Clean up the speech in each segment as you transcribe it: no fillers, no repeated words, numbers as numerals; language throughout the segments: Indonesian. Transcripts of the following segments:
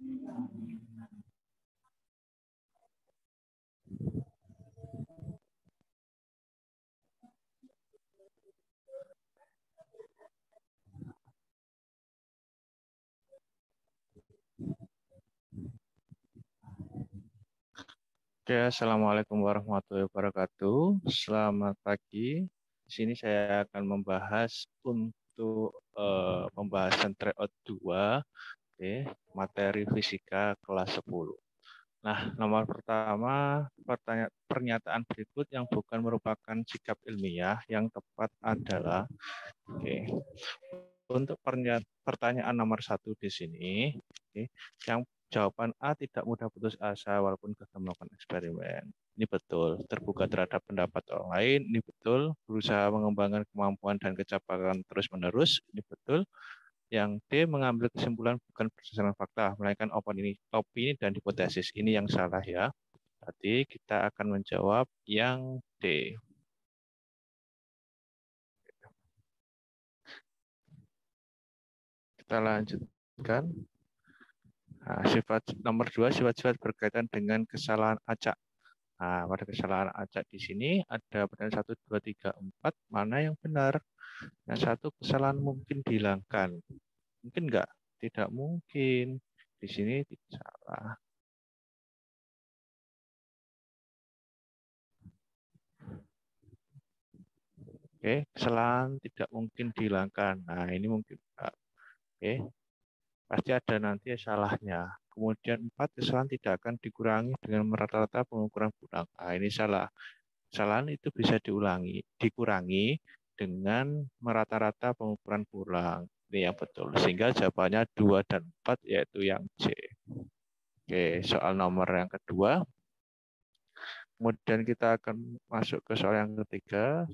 Oke, Assalamualaikum warahmatullahi wabarakatuh. Selamat pagi. Di sini saya akan membahas untuk pembahasan tryout 2, materi fisika kelas 10. Nah, nomor pertama, pernyataan berikut yang bukan merupakan sikap ilmiah yang tepat adalah, untuk pertanyaan nomor 1 di sini, yang jawaban A tidak mudah putus asa walaupun gagal melakukan eksperimen. Ini betul. Terbuka terhadap pendapat orang lain. Ini betul. Berusaha mengembangkan kemampuan dan kecepatan terus-menerus. Ini betul. Yang D, mengambil kesimpulan bukan berdasarkan fakta, melainkan opini dan hipotesis. Ini yang salah ya. Berarti kita akan menjawab yang D. Kita lanjutkan. Nah, sifat nomor 2, sifat-sifat berkaitan dengan kesalahan acak. Nah, pada kesalahan acak di sini ada pertanyaan 1, 2, 3, 4. Mana yang benar? Yang satu, kesalahan mungkin dihilangkan. Mungkin enggak? Tidak mungkin. Di sini tidak salah. Oke, kesalahan tidak mungkin dihilangkan. Nah, ini mungkin enggak. Oke, pasti ada nanti salahnya. Kemudian 4, kesalahan tidak akan dikurangi dengan rata-rata pengukuran pulang. Nah, ini salah. Kesalahan itu bisa dikurangi dengan merata-rata pengukuran pulang. Ini yang betul. Sehingga jawabannya 2 dan 4 yaitu yang C. Oke, soal nomor yang kedua. Kemudian kita akan masuk ke soal yang ketiga.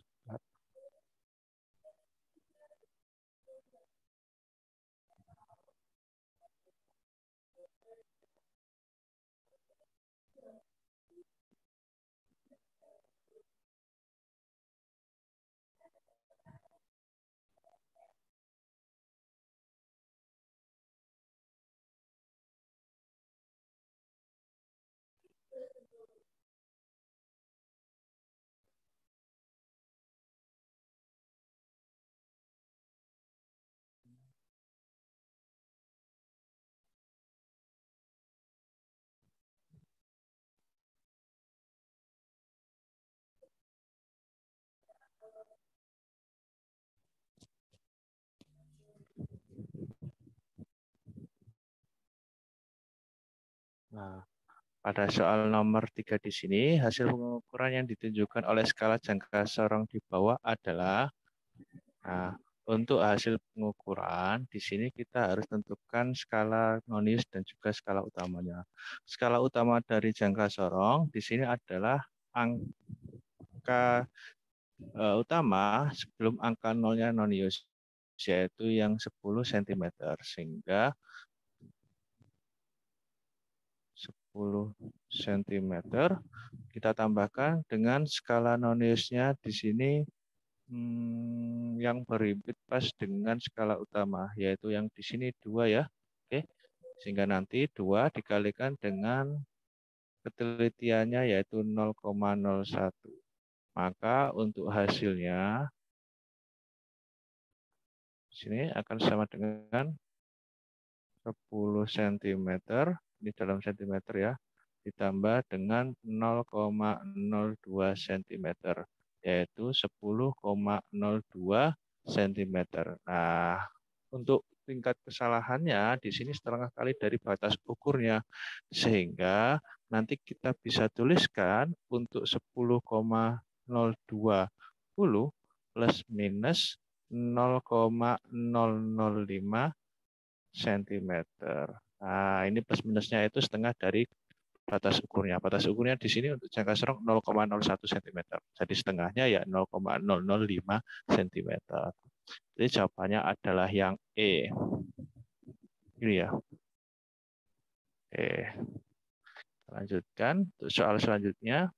Nah, pada soal nomor 3 di sini, hasil pengukuran yang ditunjukkan oleh skala jangka sorong di bawah adalah, nah, untuk hasil pengukuran, di sini kita harus tentukan skala nonius dan juga skala utamanya. Skala utama dari jangka sorong, di sini adalah angka utama sebelum angka nolnya nonius, yaitu yang 10 cm. Sehingga 10 cm kita tambahkan dengan skala noniusnya di sini yang berhimpit pas dengan skala utama, yaitu yang di sini 2 ya. Oke. Sehingga nanti 2 dikalikan dengan ketelitiannya yaitu 0,01. Maka untuk hasilnya di sini akan sama dengan 10 cm, ini dalam cm ya, ditambah dengan 0,02 cm, yaitu 10,02 cm. Nah, untuk tingkat kesalahannya di sini setengah kali dari batas ukurnya, sehingga nanti kita bisa tuliskan untuk 10,02 plus minus 0,005 cm. Nah, ini plus minusnya itu setengah dari batas ukurnya. Batas ukurnya di sini untuk jangka serong 0,01 cm. Jadi setengahnya ya 0,005 cm. Jadi jawabannya adalah yang E. Ini ya. Lanjutkan untuk soal selanjutnya.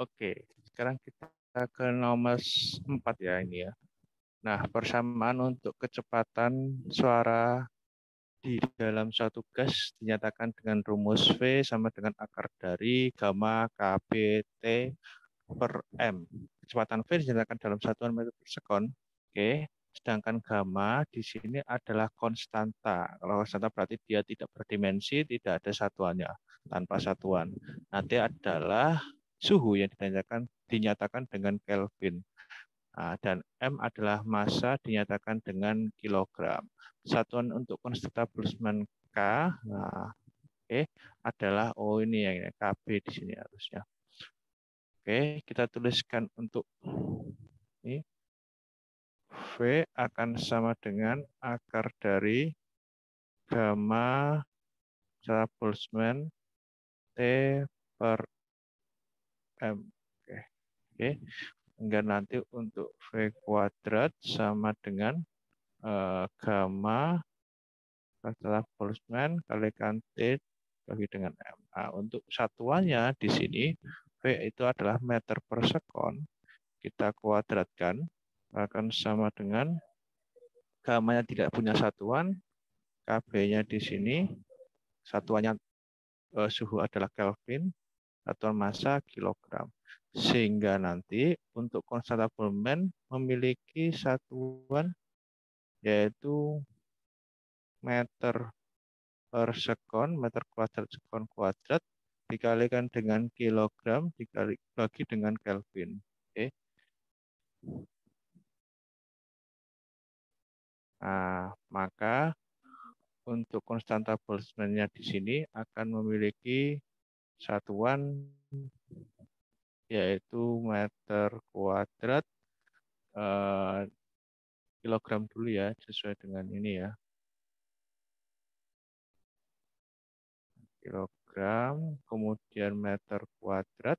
Oke, sekarang kita ke nomor 4 ya ini ya. Nah, persamaan untuk kecepatan suara di dalam suatu gas dinyatakan dengan rumus V sama dengan akar dari gamma KBT per M. Kecepatan V dinyatakan dalam satuan meter per sekon. Oke. Sedangkan gamma di sini adalah konstanta. Kalau konstanta berarti dia tidak berdimensi, tidak ada satuannya, tanpa satuan. Nanti adalah suhu yang dinyatakan dengan Kelvin. Nah, dan M adalah massa dinyatakan dengan kilogram. Satuan untuk konstanta Boltzmann K, nah, adalah ini yang KB di sini harusnya. Oke, kita tuliskan untuk ini. V akan sama dengan akar dari gamma secara Boltzmann T per M. Oke. Hingga nanti untuk V kuadrat sama dengan gamma secara Boltzmann kalikan T bagi dengan M. Nah, untuk satuannya di sini V itu adalah meter per sekon. Kita kuadratkan akan sama dengan gamma yang tidak punya satuan, KB-nya di sini, satuannya suhu adalah Kelvin, satuan massa kilogram. Sehingga nanti untuk konstanta Boltzmann memiliki satuan yaitu meter per sekon, meter kuadrat sekon kuadrat, dikalikan dengan kilogram, dibagi dengan Kelvin. Oke. Nah, maka untuk konstanta Boltzmann-nya di sini akan memiliki satuan yaitu meter kuadrat kilogram dulu ya, sesuai dengan ini ya. Kilogram, kemudian meter kuadrat,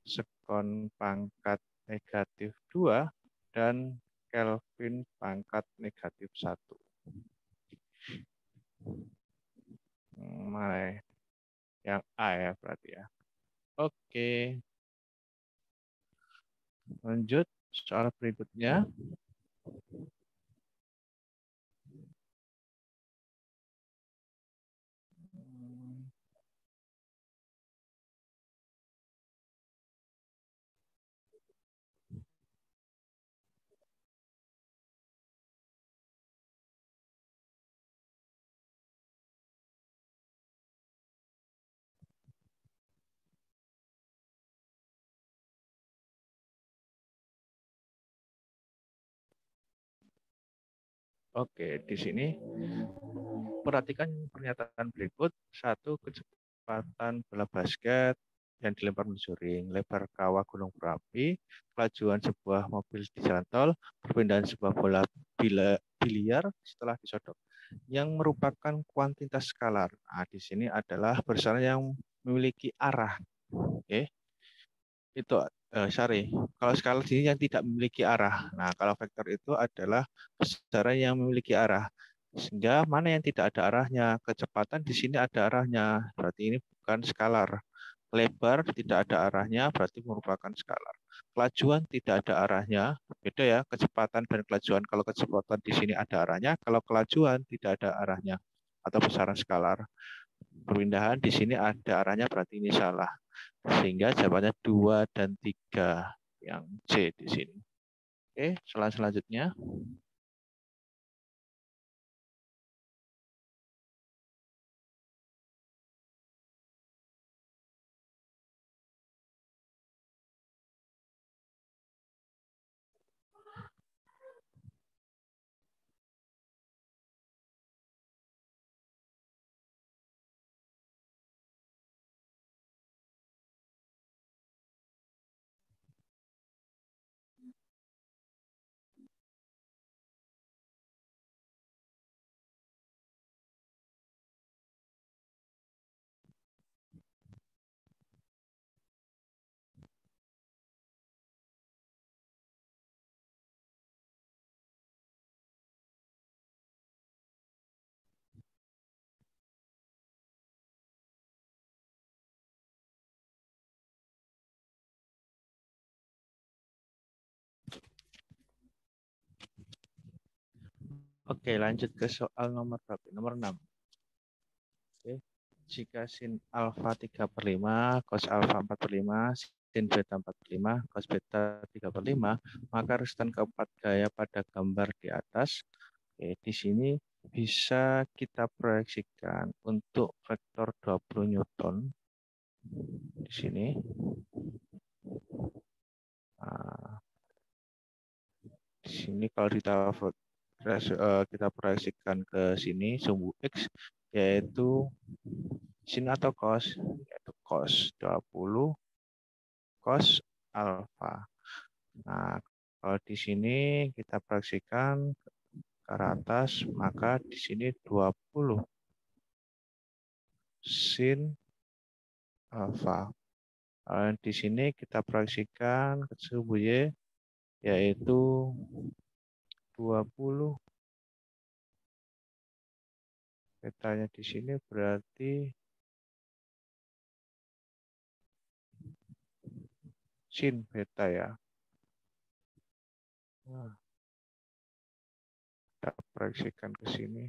sekon pangkat negatif 2, dan Kelvin pangkat negatif 1. Mana yang A ya berarti ya. Oke, lanjut soal berikutnya. Oke, di sini perhatikan pernyataan berikut. Satu, kecepatan bola basket yang dilempar menuju ring, lebar kawah gunung berapi, kelajuan sebuah mobil di jalan tol, perpindahan sebuah bola biliar setelah disodok, yang merupakan kuantitas skalar. Nah, di sini adalah berdasarkan yang memiliki arah. Oke, itu Syari. Kalau skala di sini yang tidak memiliki arah. Nah, kalau vektor itu adalah besaran yang memiliki arah. Sehingga mana yang tidak ada arahnya, kecepatan di sini ada arahnya. Berarti ini bukan skalar. Lebar tidak ada arahnya, berarti merupakan skalar. Kelajuan tidak ada arahnya. Beda ya, kecepatan dan kelajuan. Kalau kecepatan di sini ada arahnya, kalau kelajuan tidak ada arahnya atau besaran skalar. Perpindahan di sini ada arahnya, berarti ini salah. Sehingga jawabannya 2 dan 3 yang C di sini. Oke, selanjutnya. Oke, lanjut ke soal nomor berapa? Nomor 6. Oke. Jika sin alfa 3/5, cos alfa 4/5, sin beta 4/5, cos beta 3/5, maka rujukan keempat gaya pada gambar di atas. Oke, di sini bisa kita proyeksikan untuk vektor 20 Newton di sini. Nah, di sini kalau kita proyeksikan ke sini sumbu X yaitu sin atau cos, yaitu cos 20 cos alfa. Nah, kalau di sini kita proyeksikan ke arah atas, maka di sini 20 sin alfa. Di sini kita proyeksikan ke sumbu Y, yaitu 20 betanya di sini berarti sin beta ya. Nah, kita proyeksikan ke sini,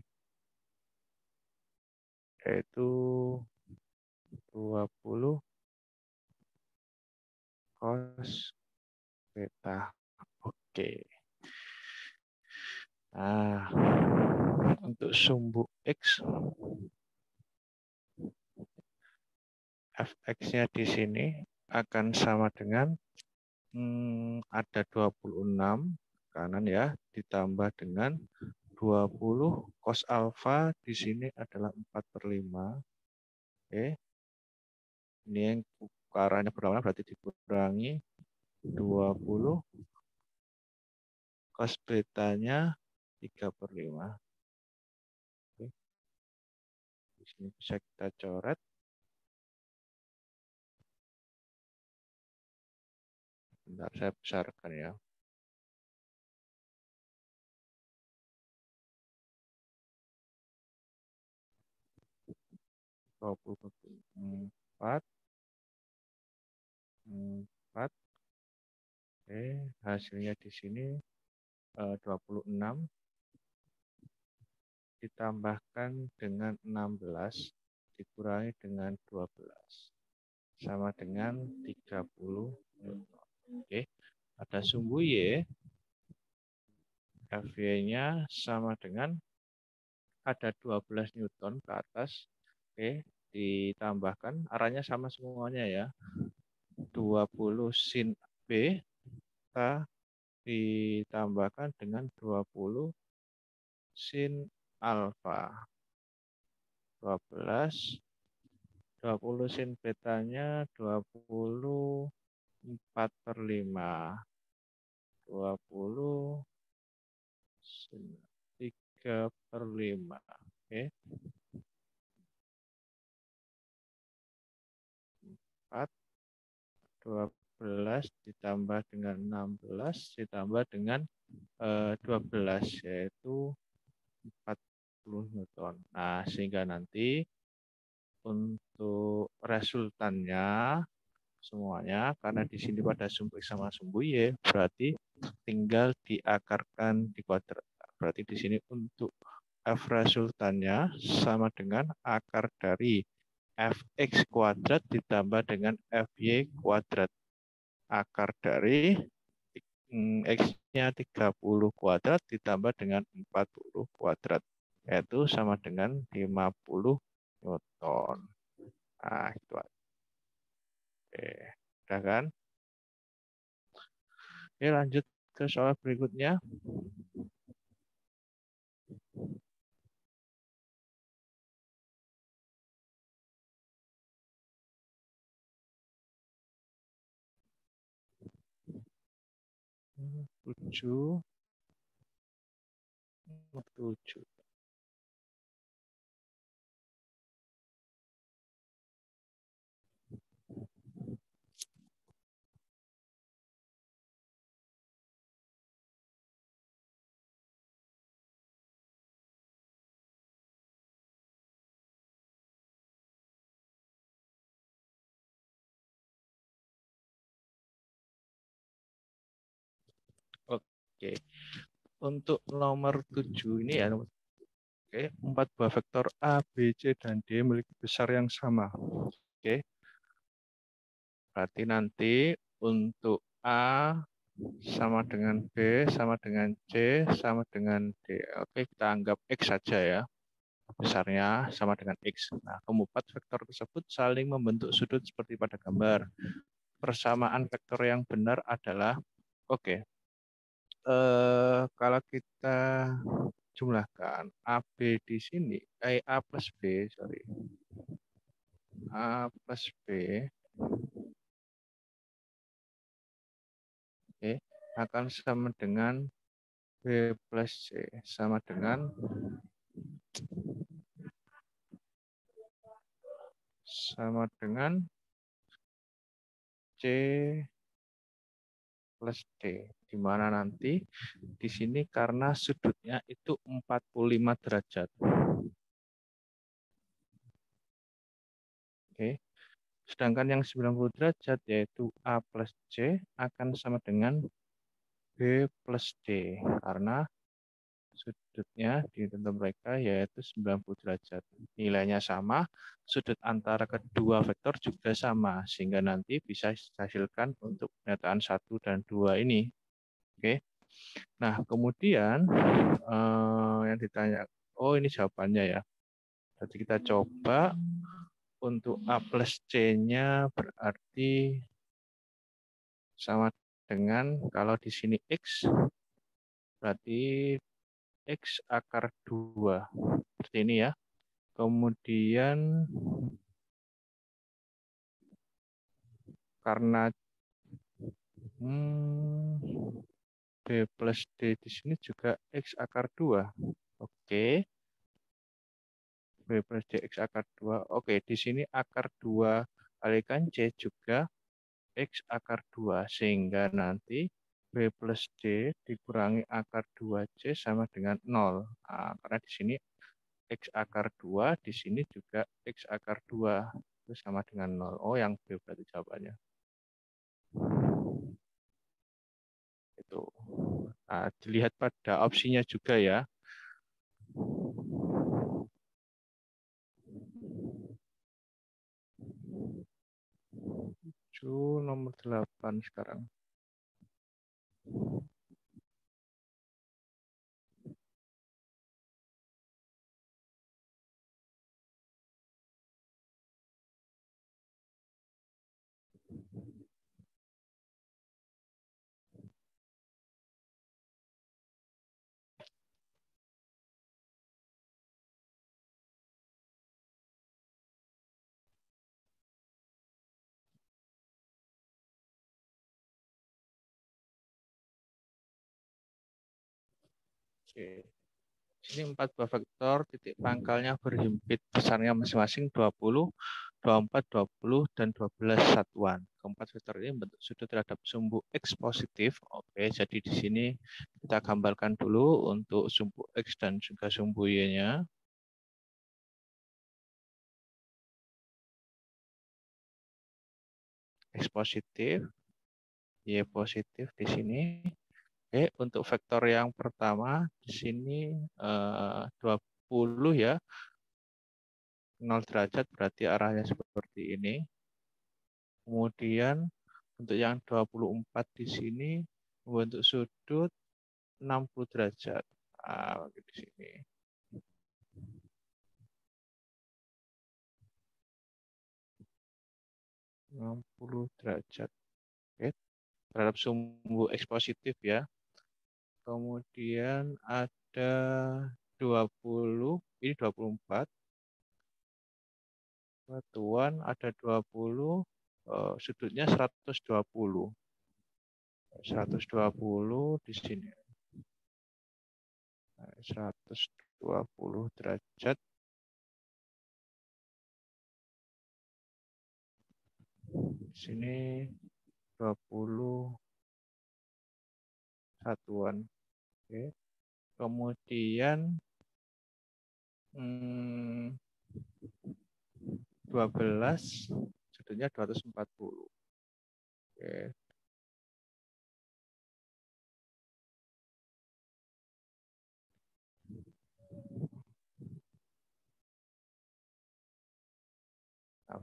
yaitu 20 cos beta. Oke. Nah, untuk sumbu X, fx-nya di sini akan sama dengan ada 26 kanan ya, ditambah dengan 20 cos alfa di sini adalah 4/5. Oke. Ini yang ke arahnya berlawanan berarti dikurangi 20 cos betanya 3/5. Oke. Di sini bisa kita coret. Bentar, saya besarkan ya. 24, 4. Oke, hasilnya di sini 26 ditambahkan dengan 16 dikurangi dengan 12 sama dengan 30 Newton. Oke, ada sumbu Y, Fy-nya sama dengan ada 12 Newton ke atas. Oke, ditambahkan arahnya sama semuanya ya. 20 sin B kita ditambahkan dengan 20 sin alfa. 12 sin betanya 24/5. 20 sin 3/5. Oke. 4, 12 ditambah dengan 16 ditambah dengan 12 yaitu 40 Newton. Nah, sehingga nanti untuk resultannya semuanya, karena di sini pada sumbu X sama sumbu Y, berarti tinggal diakarkan di kuadrat. Berarti di sini untuk F resultannya sama dengan akar dari Fx kuadrat ditambah dengan Fy kuadrat. Akar dari X-nya 30 kuadrat ditambah dengan 40 kuadrat. Yaitu sama dengan 50 Newton. Nah, itu. Oke, udah kan? Oke, lanjut ke soal berikutnya. Tujuh, tujuh. Oke, untuk nomor 7 ini ya, oke, 4 buah vektor A, B, C, dan D memiliki besar yang sama. Oke, berarti nanti untuk A sama dengan B, sama dengan C, sama dengan D. Oke, kita anggap X saja ya. Besarnya sama dengan X. Nah, keempat vektor tersebut saling membentuk sudut seperti pada gambar. Persamaan vektor yang benar adalah, oke, kalau kita jumlahkan AB di sini, A plus B, sorry, A plus B, oke, akan sama dengan B plus C, sama dengan C plus D, di mana nanti di sini karena sudutnya itu 45 derajat. Oke. Sedangkan yang 90 derajat yaitu A plus C akan sama dengan B plus D karena sudutnya di tentu mereka yaitu 90 derajat. Nilainya sama, sudut antara kedua vektor juga sama, sehingga nanti bisa dihasilkan untuk pernyataan 1 dan 2 ini. Oke. Nah, kemudian yang ditanya, oh ini jawabannya ya. Jadi kita coba untuk A plus C-nya berarti sama dengan kalau di sini X, berarti X akar 2. Seperti ini ya. Kemudian karena B plus D di sini juga X akar 2. Oke. B plus D X akar 2. Oke, di sini akar 2 kalikan C juga X akar 2. Sehingga nanti B plus D dikurangi akar 2C sama dengan 0. Nah, karena di sini X akar 2, di sini juga X akar 2. Itu sama dengan 0. Oh, yang B berarti jawabannya. Itu. Nah, dilihat pada opsinya juga ya. Nomor 8 sekarang. Oke. Ini 4 buah vektor, titik pangkalnya berhimpit besarnya masing-masing 20, 24, 20, dan 12 satuan. Keempat vektor ini bentuk sudut terhadap sumbu X positif. Oke, jadi di sini kita gambarkan dulu untuk sumbu X dan juga sumbu Y-nya. X positif, Y positif di sini. Oke, untuk vektor yang pertama di sini 20 ya. 0 derajat berarti arahnya seperti ini. Kemudian untuk yang 24 di sini membentuk sudut 60 derajat. Nah, di sini. Enam puluh derajat. Oke. Terhadap sumbu X positif ya. Kemudian ada 20, ini 24. Satuan ada 20, sudutnya 120. 120 di sini. 120 derajat. Di sini 20 satuan. Oke. Kemudian 12 sudutnya 240. Oke.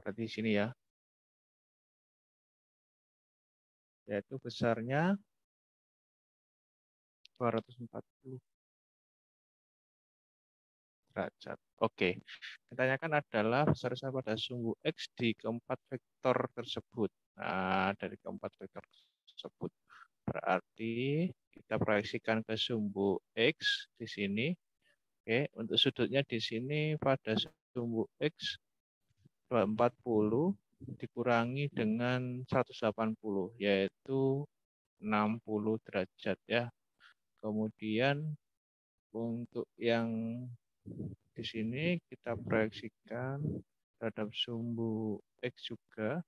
berarti di sini ya. Yaitu besarnya 240 derajat. Oke. Yang ditanyakan adalah besar pada sumbu X di keempat vektor tersebut. Nah, dari keempat vektor tersebut. Berarti kita proyeksikan ke sumbu X di sini. Oke, untuk sudutnya di sini pada sumbu X 240 dikurangi dengan 180, yaitu 60 derajat ya. Kemudian untuk yang di sini kita proyeksikan terhadap sumbu X juga.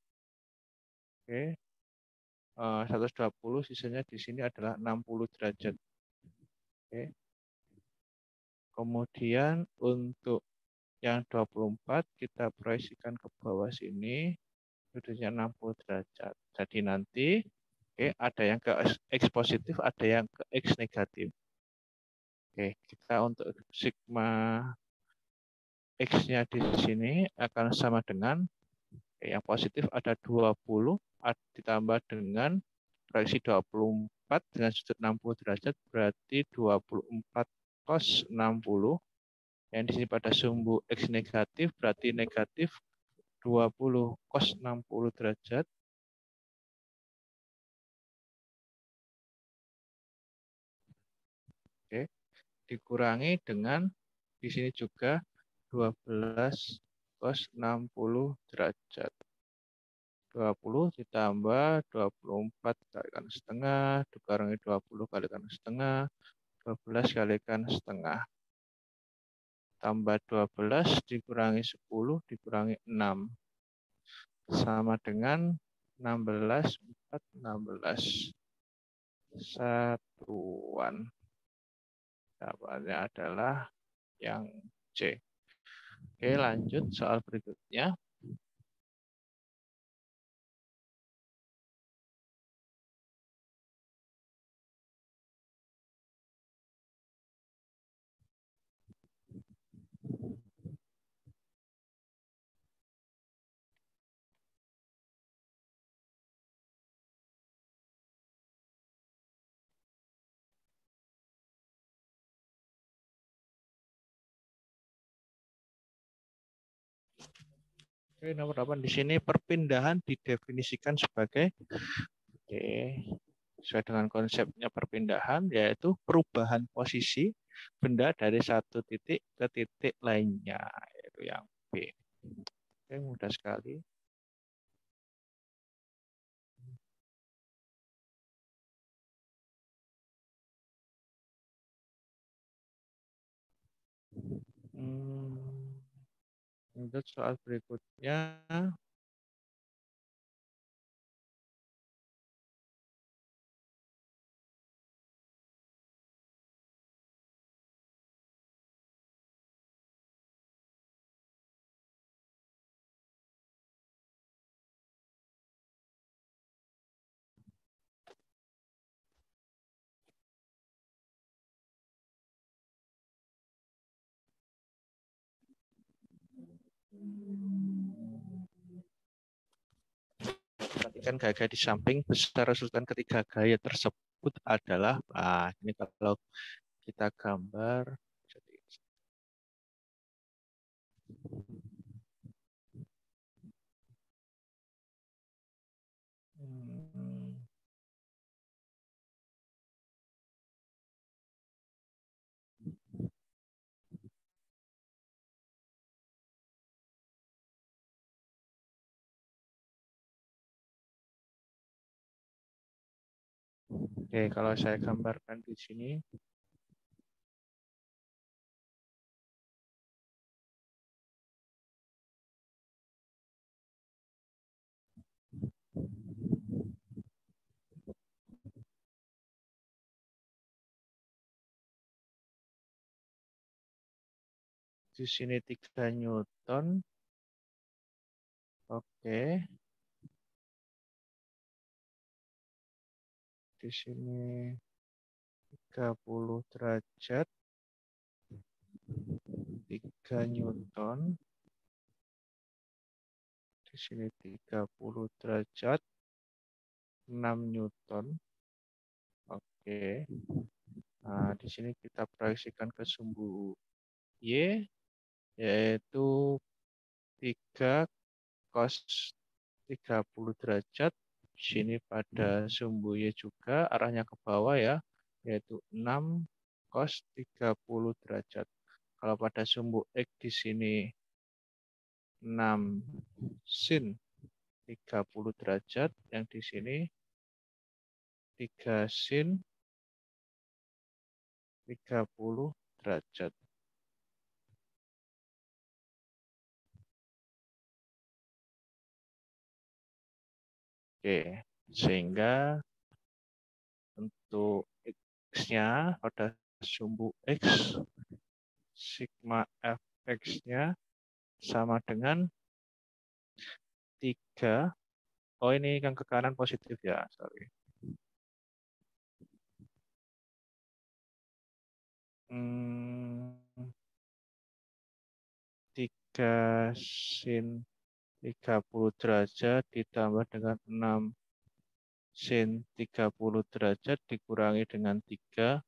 Oke. 120 sisanya di sini adalah 60 derajat. Oke. Kemudian untuk yang 24 kita proyeksikan ke bawah sini, sudutnya 60 derajat. Jadi nanti ada yang ke X positif, ada yang ke X negatif. Oke, kita untuk sigma X-nya di sini akan sama dengan yang positif ada 20 ditambah dengan proyeksi 24 dengan sudut 60 derajat berarti 24 cos 60. Yang di sini pada sumbu X negatif berarti negatif 20 cos 60 derajat. Oke, dikurangi dengan di sini juga 12 cos 60 derajat. 20 ditambah 24 kalikan setengah, dikurangi 20 kalikan setengah, 12 kalikan setengah. Tambah 12 dikurangi 10 dikurangi 6. Sama dengan 16, 4, 16. Satuan. Jawabannya adalah yang C. Oke, lanjut soal berikutnya. Oke, nomor 8 di sini perpindahan didefinisikan sebagai sesuai dengan konsepnya perpindahan yaitu perubahan posisi benda dari satu titik ke titik lainnya, yaitu yang B. Oke, mudah sekali. Lanjut soal berikutnya. Perhatikan gaya di samping besar resultan ketiga gaya tersebut adalah, ini kalau kita gambar, jadi, oke, kalau saya gambarkan di sini, di sini 3 Newton, oke, di sini 30 derajat, 3 Newton, Di sini 30 derajat, 6 Newton. Oke. Nah, di sini kita proyeksikan ke sumbu Y, yaitu 3 cos 30 derajat. Di sini pada sumbu Y juga arahnya ke bawah ya, yaitu 6 cos 30 derajat. Kalau pada sumbu X di sini 6 sin 30 derajat, yang di sini 3 sin 30 derajat. Oke, sehingga untuk X-nya pada sumbu X, sigma fx-nya sama dengan 3. Oh, ini yang ke kanan positif ya, sorry. 3 sin 30 derajat ditambah dengan 6 sin 30 derajat dikurangi dengan 3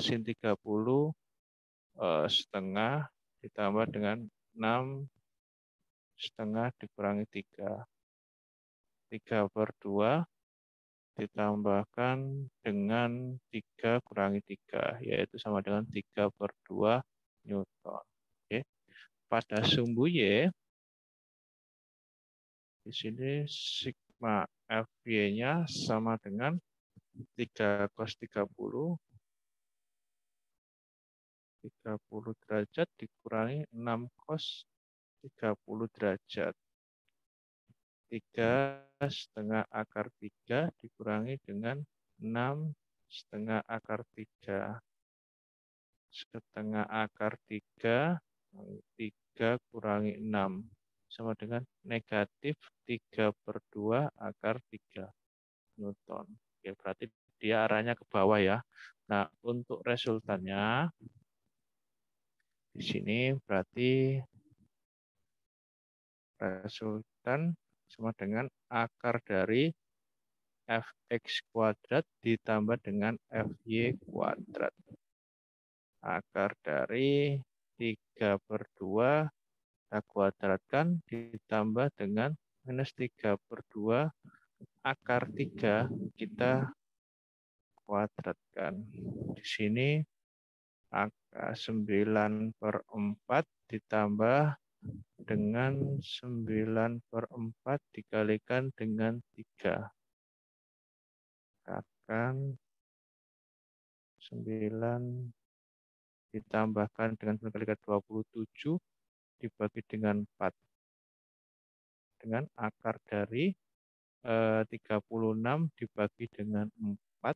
sin 30 setengah ditambah dengan 6 setengah dikurangi 3. 3/2 ditambahkan dengan 3 kurangi 3, yaitu sama dengan 3/2 Newton. Oke. Pada sumbu Y, di sini sigma Fy-nya sama dengan 3 cos 30 derajat dikurangi 6 cos 30 derajat. 3 setengah akar 3 dikurangi dengan 6 setengah akar 3. Setengah akar 3, 3 kurangi 6. Sama dengan negatif 3/2 akar 3 Newton. Oke, berarti dia arahnya ke bawah ya. Nah, untuk resultannya, di sini berarti resultan sama dengan akar dari fx kuadrat ditambah dengan fy kuadrat. Akar dari 3/2 kita kuadratkan ditambah dengan minus 3/2 akar 3 kita kuadratkan. Di sini akar 9/4 ditambah dengan 9/4 dikalikan dengan 3. Akan 9 ditambahkan dengan 9 kali 27 dibagi dengan 4. Dengan akar dari 36 dibagi dengan 4.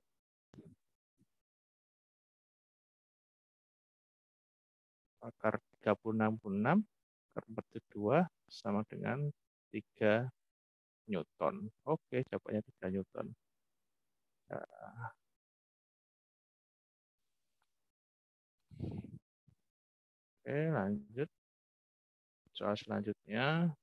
Akar 36, akar 4 itu 2, sama dengan 3 Newton. Oke, jawabannya 3 Newton. Nah, oke, lanjut. Soal selanjutnya.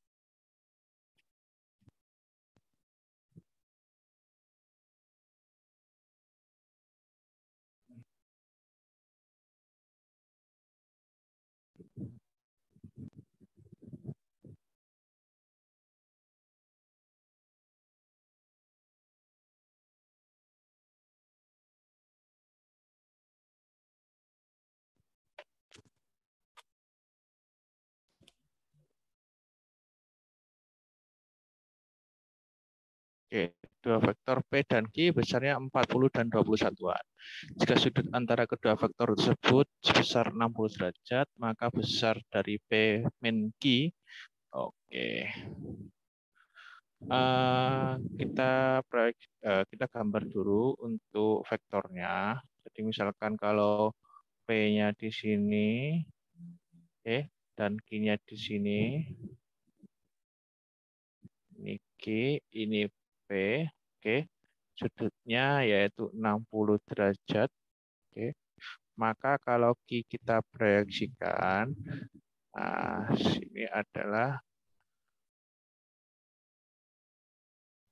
Oke, dua vektor P dan Q besarnya 40 dan 21-an. Jika sudut antara kedua vektor tersebut sebesar 60 derajat, maka besar dari P min Q. Oke. Kita gambar dulu untuk vektornya. Jadi misalkan kalau P-nya di sini, dan Q-nya di sini. Ini Q, ini P, oke. Sudutnya yaitu 60 derajat, oke. Maka kalau Q kita proyeksikan, sini adalah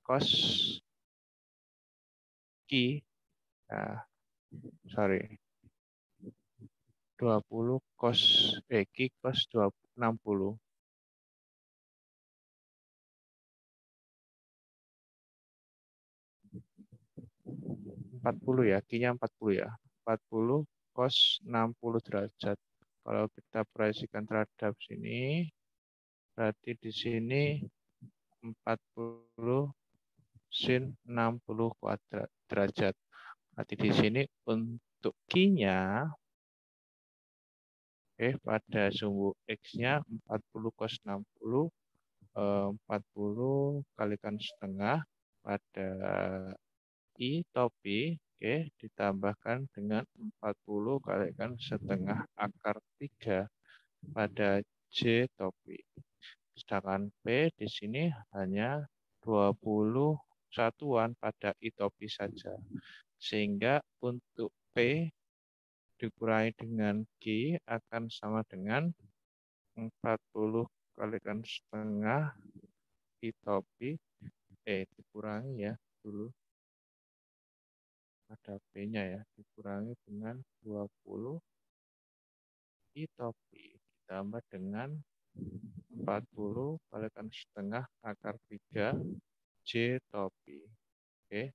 cos Q, nah, sorry, 20 cos Q cos 60. 40 ya, Q-nya 40 ya. 40 cos 60 derajat. Kalau kita proyeksikan terhadap sini, berarti di sini 40 sin 60 kuadrat derajat. Berarti di sini untuk Q-nya, pada sumbu X-nya 40 cos 60, 40 kalikan setengah pada I topi, ditambahkan dengan 40 kalikan setengah akar 3 pada J topi. Sedangkan P di sini hanya 20 satuan pada I topi saja. Sehingga untuk P dikurangi dengan Q akan sama dengan 40 kalikan setengah I topi, dikurangi ya dulu. Ada P-nya ya, dikurangi dengan 20 I topi ditambah dengan 40 kalikan setengah akar 3 J topi. Oke,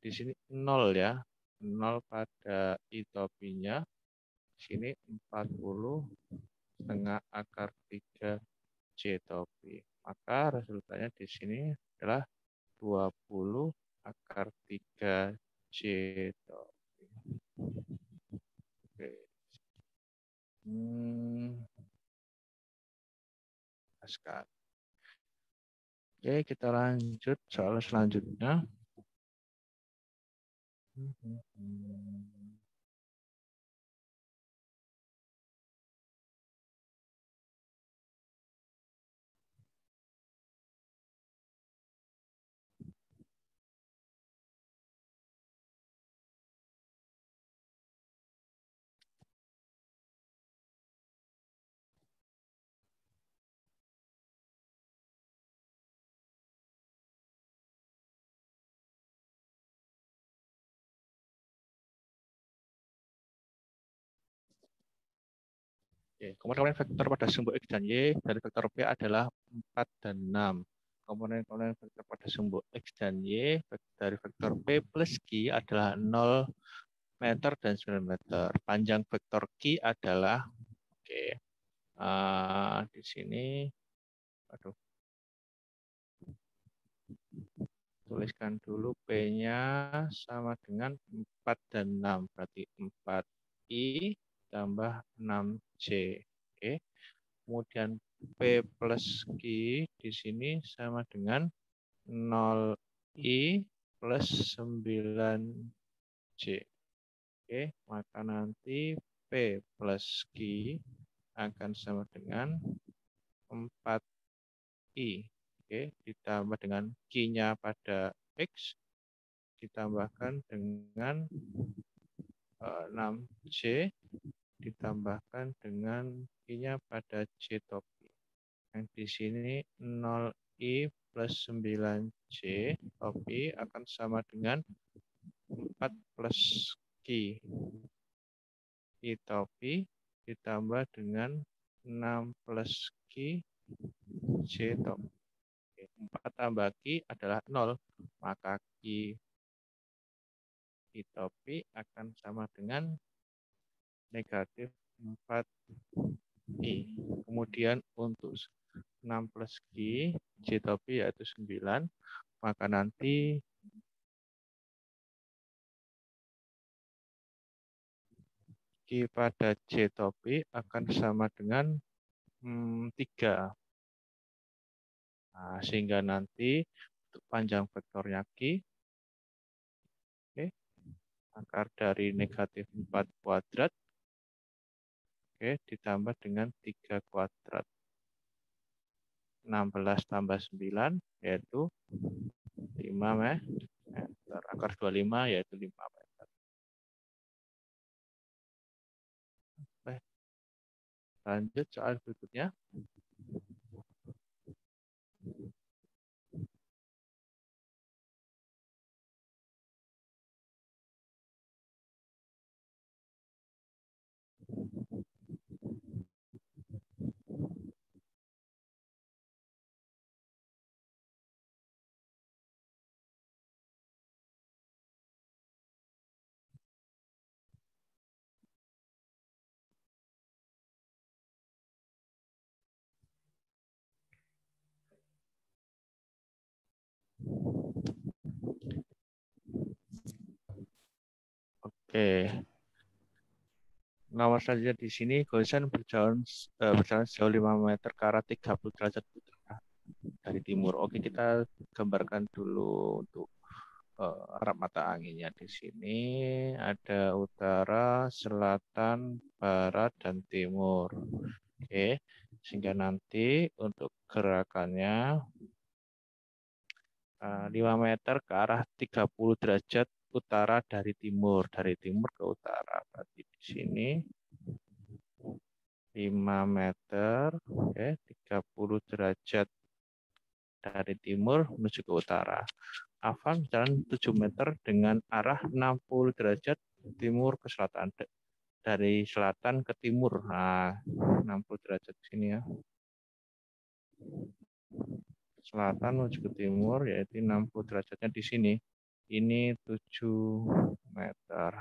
di sini 0 ya. 0 pada I topinya. Sini 40 setengah akar 3 J topi. Maka resultannya di sini adalah 20 akar 3 J topi. Oke. Sekali. Oke, kita lanjut soal selanjutnya. Komponen vektor pada sumbu X dan Y dari vektor P adalah 4 dan 6. Komponen-komponen vektor pada sumbu X dan Y dari vektor P plus Q adalah 0 meter dan 9 meter. Panjang vektor Q adalah, di sini, tuliskan dulu P-nya sama dengan 4 dan 6. Berarti 4I tambah 6J. Oke. Kemudian P plus Q di sini sama dengan 0I plus 9J. Oke, maka nanti P plus Q akan sama dengan 4I. Oke, ditambah dengan Q-nya pada X, ditambahkan dengan 6J, ditambahkan dengan Q-nya pada J topi. Yang di sini 0I plus 9J topi akan sama dengan 4 plus Q. I topi ditambah dengan 6 plus Q J topi. 4 tambah Q adalah 0. Maka Q I topi akan sama dengan negatif 4I. Kemudian untuk 6 plus Q, J topi yaitu 9. Maka nanti Q pada J topi akan sama dengan 3. Nah, sehingga nanti untuk panjang vektornya Q, akar dari negatif 4 kuadrat, ditambah dengan 3 kuadrat. 16 tambah 9 yaitu 5 meter. Akar 25 yaitu 5 meter. Lanjut soal berikutnya. Oke. Nomor selanjutnya di sini Gosen berjalan sejauh 5 meter ke arah 30 derajat utara dari timur. Oke, kita gambarkan dulu untuk arah mata anginnya di sini ada utara, selatan, barat, dan timur. Oke, sehingga nanti untuk gerakannya 5 meter ke arah 30 derajat utara dari timur ke utara. Berarti di sini 5 meter, oke, 30 derajat dari timur menuju ke utara. Afan jalan 7 meter dengan arah 60 derajat timur ke selatan. Dari selatan ke timur. Nah, 60 derajat di sini ya. Selatan menuju ke timur, yaitu 60 derajatnya di sini. Ini 7 meter.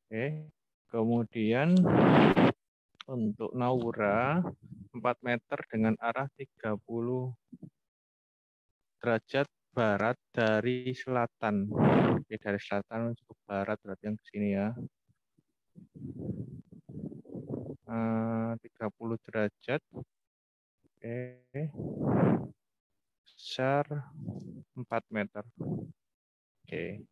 Oke. Kemudian untuk Naura 4 meter dengan arah 30 derajat barat dari selatan. Oke, dari selatan menuju ke barat berarti yang ke sini ya. 30 derajat. Oke. Besar 4 meter. Oke.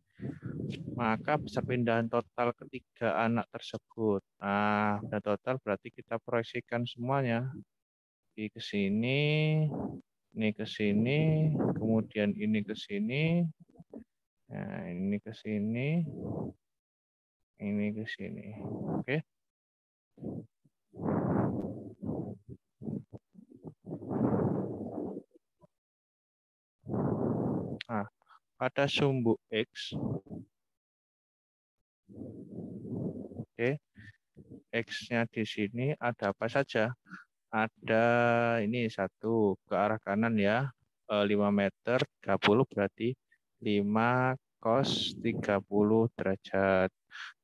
Maka perpindahan total ketiga anak tersebut. Nah, total berarti kita proyeksikan semuanya. Ini ke sini, ini ke sini, kemudian ini ke sini. Nah, ini ke sini, ini ke sini. Oke. Nah, pada sumbu X, oke, X-nya di sini ada apa saja? Ada ini satu ke arah kanan ya, 5 meter 30 berarti 5 cos 30 derajat.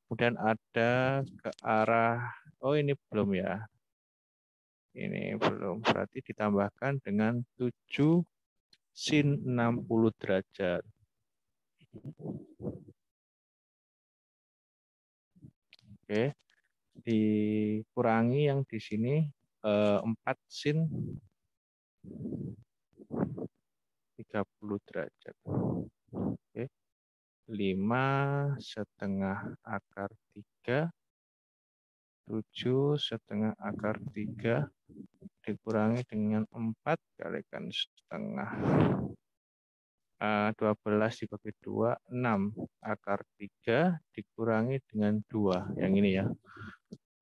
Kemudian ada ke arah, oh ini belum ya. Ini belum, berarti ditambahkan dengan 7 sin 60 derajat. Oke, dikurangi yang di sini 4 sin 30 derajat. Oke. 5 setengah akar 3, 7 setengah akar 3 dikurangi dengan 4 kalikan setengah. 12 dibagi 2, 6 akar 3 dikurangi dengan 2. Yang ini ya.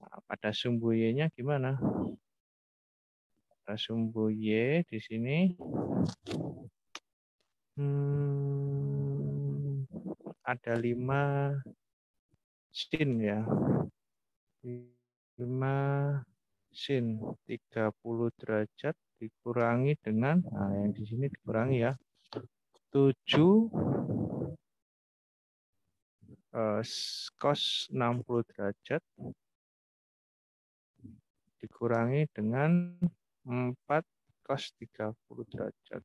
Nah, pada sumbu Y-nya gimana? Pada sumbu Y di sini ada 5 sin ya. 5 sin 30 derajat dikurangi dengan, nah yang di sini dikurangi ya, 7 cos 60 derajat dikurangi dengan 4 cos 30 derajat.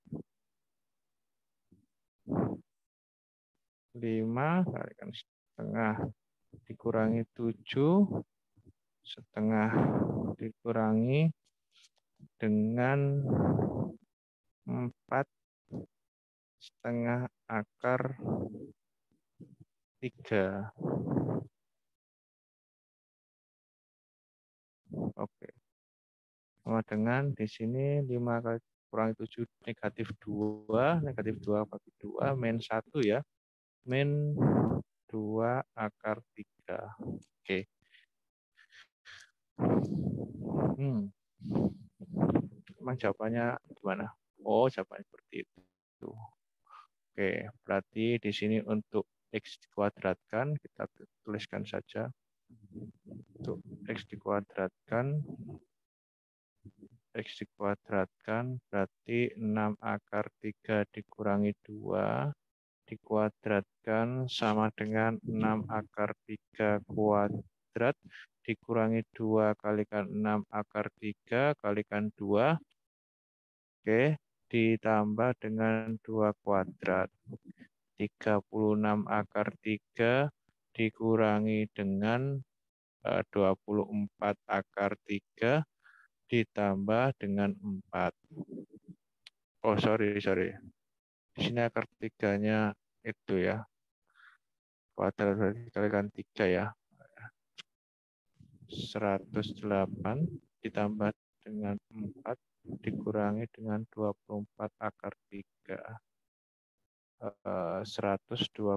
5 kalikan setengah dikurangi 7 setengah dikurangi dengan 4 setengah akar 3. Oke. Sama dengan di sini 5 kali kurangi 7 negatif 2 bagi 2 min 1 ya. Min 2 akar 3. Oke. Emang jawabannya gimana? Oh, jawabannya seperti itu. Oke, berarti di sini untuk X dikuadratkan, kita tuliskan saja. Untuk X dikuadratkan, berarti 6 akar 3 dikurangi 2, dikuadratkan sama dengan 6 akar 3 kuadrat, dikurangi 2 kalikan 6 akar 3 kalikan 2, oke, ditambah dengan 2 kuadrat. 36 akar 3 dikurangi dengan 24 akar 3 ditambah dengan 4. Oh, sorry. Di sini akar 3-nya itu ya. Kuadrat berarti dikalikan 3 ya. 108 ditambah dengan 4 dikurangi dengan 24 akar 3. 112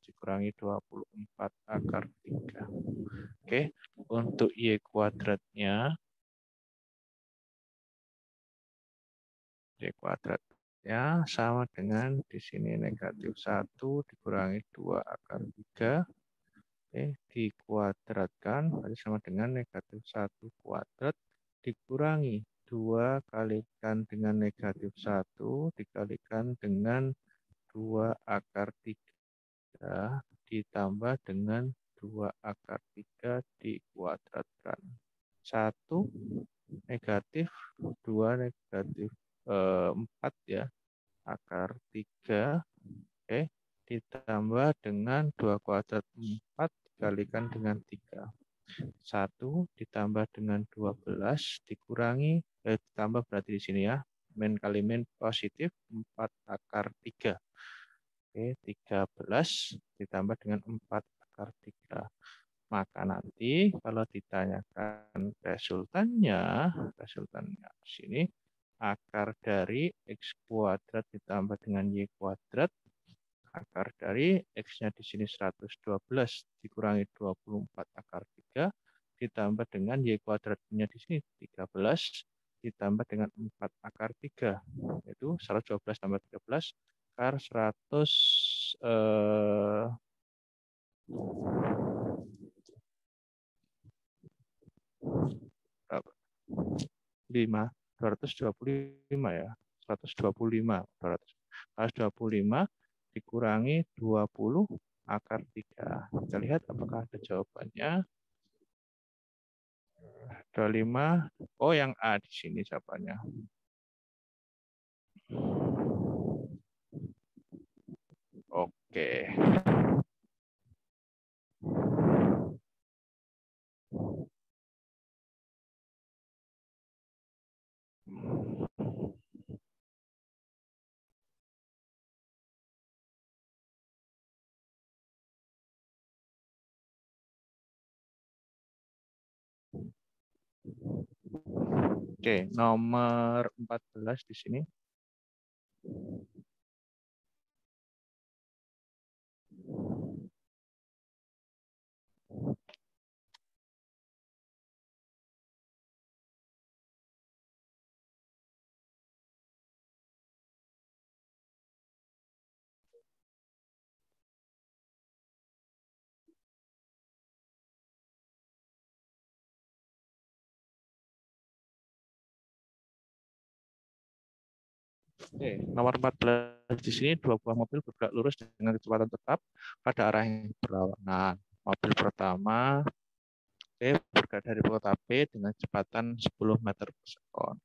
dikurangi 24 akar 3. Oke, untuk Y kuadratnya, Y kuadratnya sama dengan di sini negatif 1 dikurangi 2 akar 3. Oke, dikuadratkan, berarti sama dengan negatif 1 kuadrat dikurangi 2 kalikan dengan negatif 1 dikalikan dengan 2 akar 3 ditambah dengan 2 akar 3 dikuadratkan. 1 negatif, 2 negatif 4 ya, akar 3, ditambah dengan 2 kuadrat 4 dikalikan dengan 3. 1 ditambah dengan 12 dikurangi, ditambah berarti di sini ya, min kali min positif 4 akar 3. 13 ditambah dengan 4 akar 3. Maka nanti kalau ditanyakan resultannya di sini akar dari X kuadrat ditambah dengan Y kuadrat, akar dari X-nya di sini 112 dikurangi 24 akar 3 ditambah dengan Y kuadratnya di sini 13 ditambah dengan 4 akar 3, yaitu 112 tambah 13 akar 225 ya. 125 dikurangi 20 akar 3. Kita lihat apakah ada jawabannya. 25. Oh, yang A di sini jawabannya. Oke. Oke, nomor 14 di sini. Oke, nomor 14 di sini dua buah mobil bergerak lurus dengan kecepatan tetap pada arah yang berlawanan. Mobil pertama bergerak dari kota B dengan kecepatan 10 meter per sekon.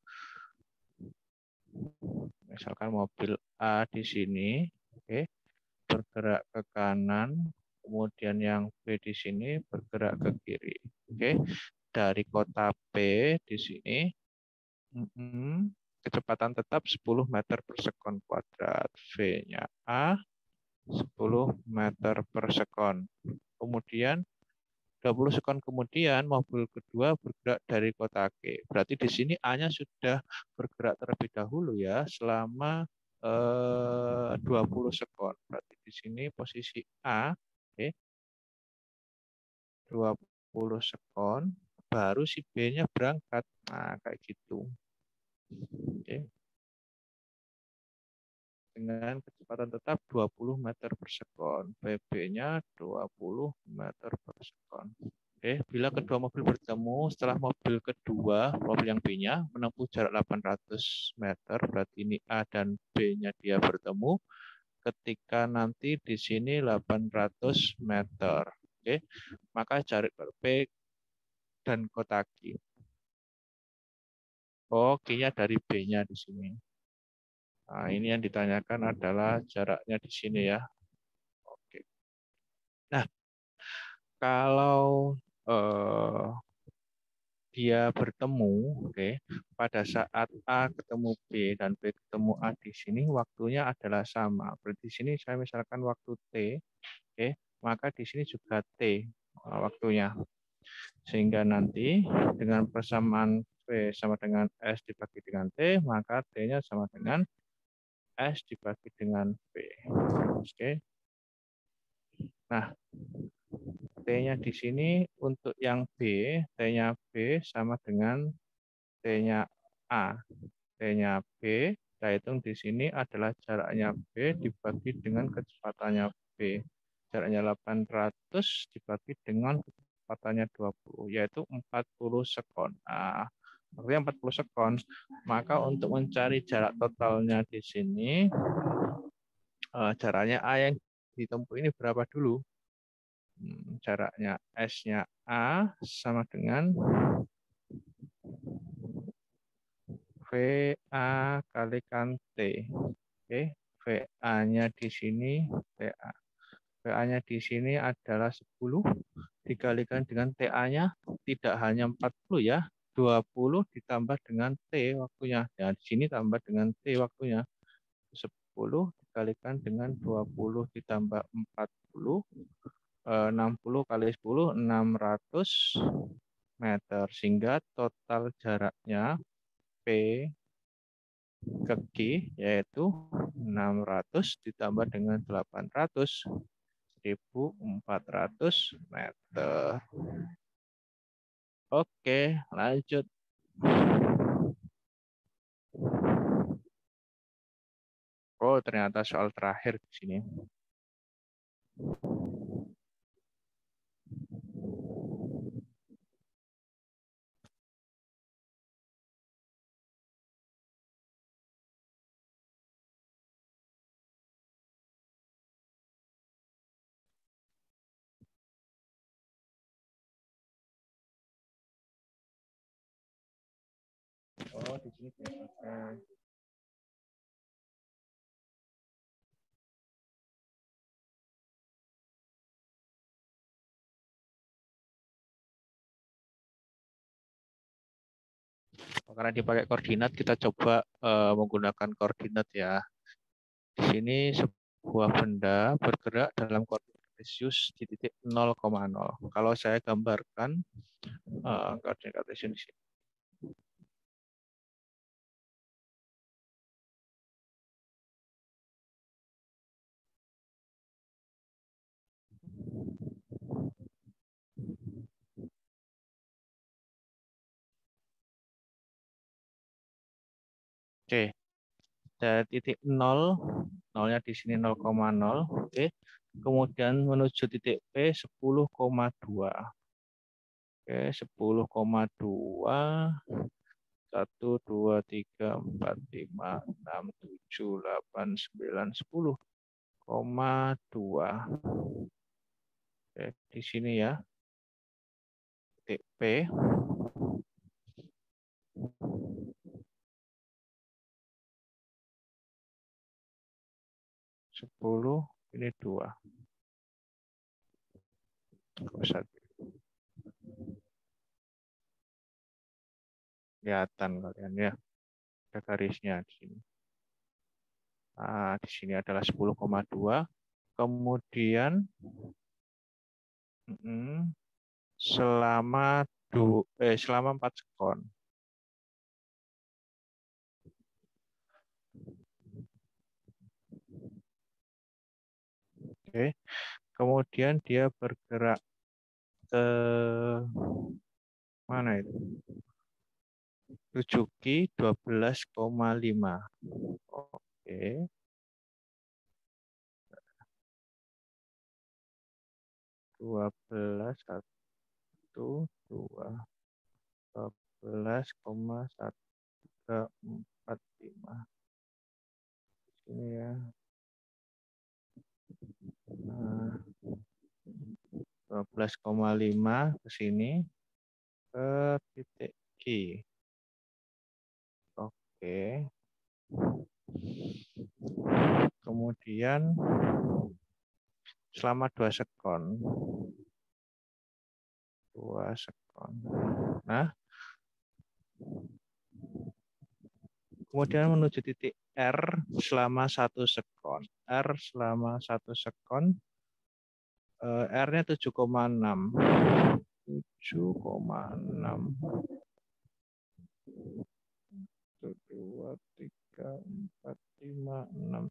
Misalkan mobil A di sini, bergerak ke kanan, kemudian yang B di sini bergerak ke kiri. Dari kota B di sini, kecepatan tetap 10 meter per sekon kuadrat. V-nya A 10 meter per sekon. Kemudian 20 sekon kemudian mobil kedua bergerak dari kota G. Berarti di sini A-nya sudah bergerak terlebih dahulu ya selama 20 sekon. Berarti di sini posisi A 20 sekon baru si B-nya berangkat. Nah, kayak gitu. Dengan kecepatan tetap 20 meter per sekon. PB-nya 20 meter per sekon. Bila kedua mobil bertemu, setelah mobil kedua, mobil yang B-nya menempuh jarak 800 meter, berarti ini A dan B-nya dia bertemu. Ketika nanti di sini 800 meter. Maka jarak P dan kotak Q. Oh, Q-nya dari B-nya di sini. Nah, ini yang ditanyakan adalah jaraknya di sini ya. Oke. Nah, kalau dia bertemu, pada saat A ketemu B dan B ketemu A di sini, waktunya adalah sama. Berarti di sini saya misalkan waktu T, maka di sini juga T waktunya. Sehingga nanti dengan persamaan V sama dengan S dibagi dengan T, maka T-nya sama dengan S dibagi dengan V. Oke. Nah, T-nya di sini untuk yang B, T-nya B sama dengan T-nya A. T-nya B, kita hitung di sini adalah jaraknya B dibagi dengan kecepatannya B. Jaraknya 800 dibagi dengan kecepatannya 20, yaitu 40 sekon. Nah, artinya 40 sekon. Maka untuk mencari jarak totalnya di sini, jaraknya A yang ditempuh ini berapa dulu? Jaraknya S-nya A sama dengan VA kalikan T. Oke, VA-nya di sini, VA-nya di sini adalah 10 dikalikan dengan TA-nya tidak hanya 40 ya, 20 ditambah dengan T waktunya. Ya, di sini tambah dengan T waktunya. 10 dikalikan dengan 20 ditambah 40, 60 kali 10, 600 meter. Sehingga total jaraknya P ke Q yaitu 600 ditambah dengan 800, 1.400 meter. Oke, lanjut. Oh, ternyata soal terakhir di sini. Oh, di sini. Oke. Karena dipakai koordinat, kita coba menggunakan koordinat ya. Di sini sebuah benda bergerak dalam koordinat Kartesius di titik 0,0. Kalau saya gambarkan koordinat Kartesius di sini. Oke, dari titik 0, nolnya di sini 0,0. Oke. Kemudian menuju titik P 10,2. Oke, 10,2. 1, 2, 3, 4, 5, 6, 7, 8, 9, 10,2. Oke, di sini ya, titik P. 10, ini 2. Kelihatan kalian ya, ada garisnya di sini. Nah, di sini adalah 10,2. Kemudian selama 4 sekon. Oke. Kemudian dia bergerak ke mana itu? Tujuki 12,5. Oke. 12, 1, 2, 12,145. Ini ya. Nah, 12,5 ke sini ke titik Q. Oke. Kemudian selama 2 sekon. 2 sekon. Nah, kemudian menuju titik R selama 1 sekon. R selama 1 sekon, R-nya 7,6. 7,6. 1, 2, 3, 4, 5, 6,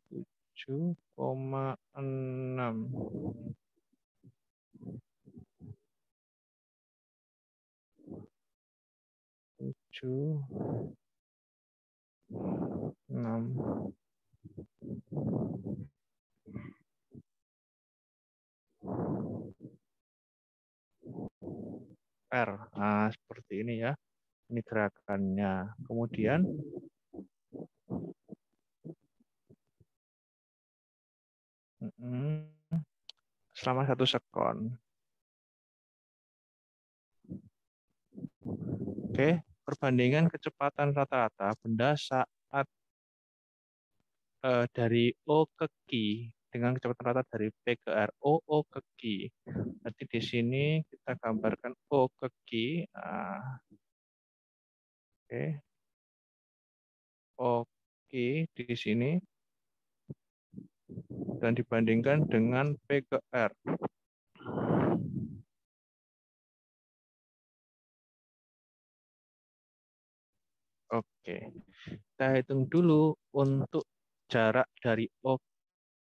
7,6. 7, 6. R. Nah, seperti ini ya. Ini gerakannya. Kemudian selama 1 sekon. Oke, perbandingan kecepatan rata-rata benda saat dari O ke Q dengan kecepatan rata dari P ke R. O ke Q. Nanti di sini kita gambarkan O ke Q. Oke. O Q di sini dan dibandingkan dengan P ke R. Oke. Kita hitung dulu untuk jarak dari O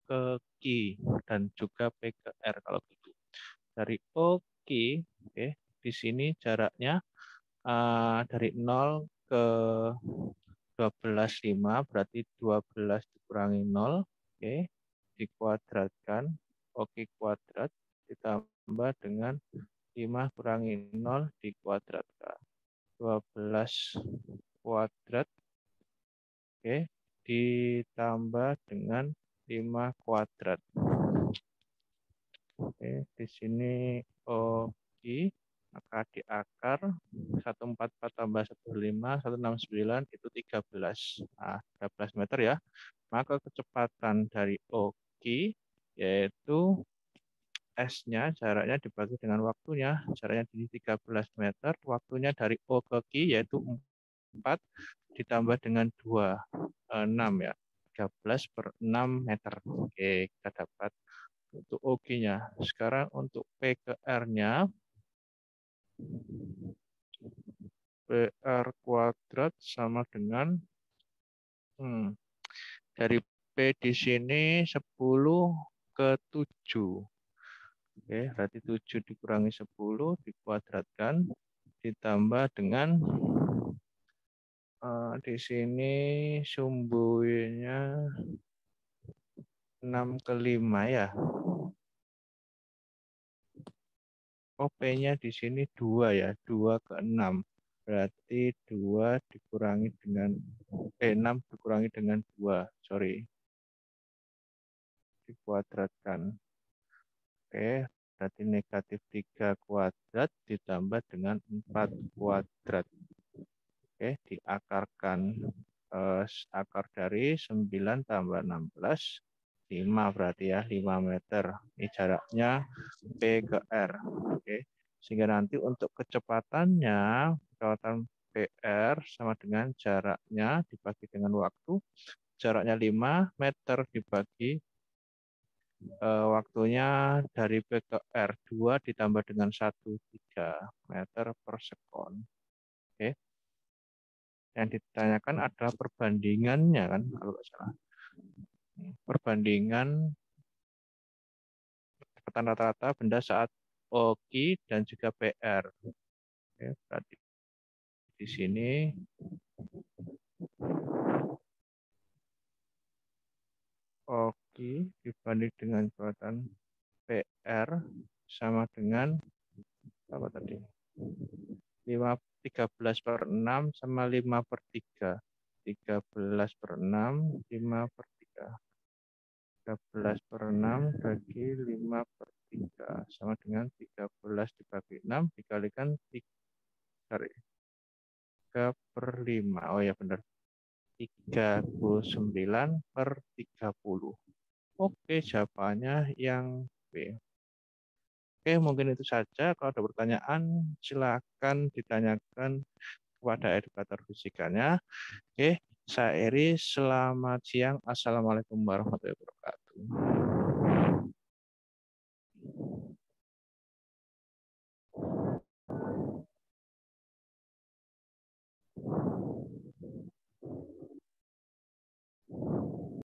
ke Q dan juga P ke R kalau gitu. Dari O Q, oke, di sini jaraknya dari 0 ke 12,5 berarti 12 dikurangi 0, oke, dikuadratkan, oke kuadrat ditambah dengan 5 kurangi 0 dikuadratkan. 12 kuadrat, oke, ditambah dengan 5 kuadrat. Oke, di sini OI, maka di akar 144 tambah 15, 169 itu 13. Nah, 13 meter ya. Maka kecepatan dari OQ yaitu S-nya, jaraknya dibagi dengan waktunya, jaraknya di 13 meter, waktunya dari O ke Q yaitu 4 ditambah dengan 2, 6 ya. 13 per 6 meter. Oke, kita dapat untuk OG-nya. Sekarang untuk P ke R-nya, PR kuadrat sama dengan, dari P di sini 10 ke 7. Oke, berarti 7 dikurangi 10 dikuadratkan, ditambah dengan, di sini sumbunya 6 ke 5 ya. P-nya di sini 2 ya, 2 ke 6. Berarti 2 dikurangi dengan 6 dikurangi dengan 2, sorry. Dikuadratkan. Oke, berarti negatif 3 kuadrat ditambah dengan 4 kuadrat. Oke, diakarkan. Akar dari 9 tambah 16, 5 berarti ya, 5 meter. Ini jaraknya P ke R. Oke. Sehingga nanti untuk kecepatannya, kecepatan PR sama dengan jaraknya dibagi dengan waktu. Jaraknya 5 meter dibagi waktunya dari P ke R. 2 ditambah dengan 1, 3 meter per sekon. Oke. Yang ditanyakan adalah perbandingannya kan, kalau nggak salah. Perbandingan kecepatan rata-rata benda saat OQ dan juga PR. Oke, berarti di sini OQ dibanding dengan kecepatan PR sama dengan apa tadi? 13 per 6 sama 5 per 3. 13 per 6, 5 per 3. 13 per 6 bagi 5 per 3 sama dengan 13 dibagi 6 dikalikan 3 per 5. Oh ya benar. 39 per 30. Oke, jawabannya yang B. Oke, mungkin itu saja. Kalau ada pertanyaan, silakan ditanyakan kepada edukator fisikanya. Oke, saya Eri. Selamat siang. Assalamualaikum warahmatullahi wabarakatuh.